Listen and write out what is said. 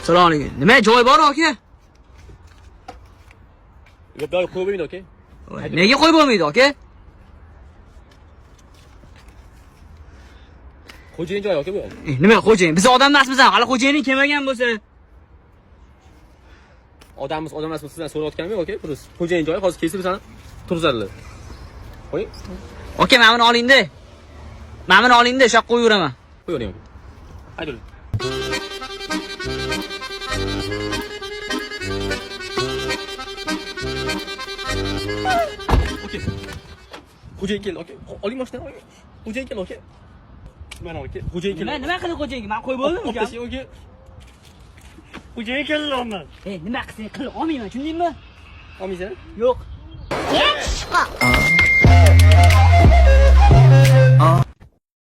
Assalomu alaykum. Nima joy bor aka? Yo'q, qo'yib qo'ymaydi aka. Nega qo'yib bo'lmaydi aka? Xo'jayin joyi aka bu. Nima xo'jayin? Biz odam emasmiz, hali xo'jayining kelmagan bo'lsa. Odamimiz odam emas, sizdan so'rayotganim yo'q aka. Purus. Xo'jayin joyi hozir kelsa bizani turg'izadilar. Qo'ying. Aka, mana buni oling-da. Mana buni oling-da, shu yoqqa qo'yaveraman. Qo'ying aka. Haydi. Okey. Xo'jayin keldi aka. Oling mashinani aka. Xo'jayin keldi aka. Mana aka. Xo'jayin keldi. Nima qilib xo'jayinga? Men qo'yib bo'ldim aka. Aka. Xo'jayin keldi olma. Nima qilsang qilib olmayman, tushundingmi? Olmaysan? Yo'q. Get